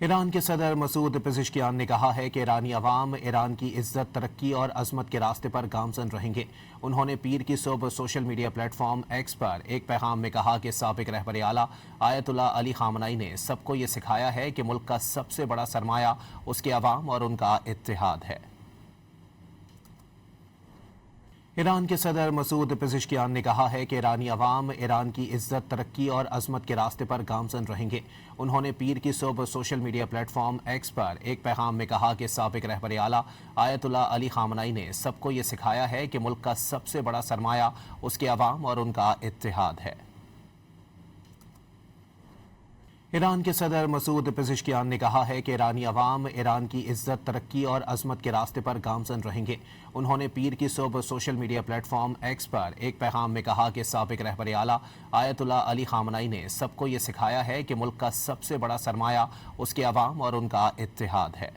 ایران کے صدر Masoud Pezeshkian نے کہا ہے کہ ایرانی عوام ایران کی عزت، ترقی اور عظمت کے راستے پر گامزن رہیں گے۔ انہوں نے پیر کی صبح social media platform X پر ایک پیغام میں کہا کہ سابق رہبر اعلیٰ آیت اللہ علی خامنئی نے سب کو یہ سکھایا ہے کہ ملک کا سب سے بڑا سرمایہ اس کے عوام اور ان کا اتحاد ہے۔ ایران کے صدر مسعود پزشکیان نے کہا ہے کہ ایرانی عوام ایران کی عزت، ترقی اور عظمت کے راستے پر گامزن رہیں گے۔ انہوں نے پیر کی صبح social media platform X پر ایک پیغام میں کہا کہ سابق رہبر اعلیٰ آیت اللہ علی خامنئی نے سب کو یہ سکھایا ہے کہ ملک کا سب سے بڑا سرمایہ اس کے عوام اور ان کا اتحاد ہے۔ ایران کے صدر مسعود پزشکیان نے کہا ہے کہ ایرانی عوام ایران کی عزت، ترقی اور عظمت کے راستے پر گامزن رہیں گے۔ انہوں نے پیر کی صبح social media platform X پر ایک پیغام میں کہا کہ سابق رہبر اعلیٰ آیت اللہ علی خامنئی نے سب کو یہ سکھایا ہے کہ ملک کا سب سے بڑا سرمایہ اس کے عوام اور ان کا اتحاد ہے۔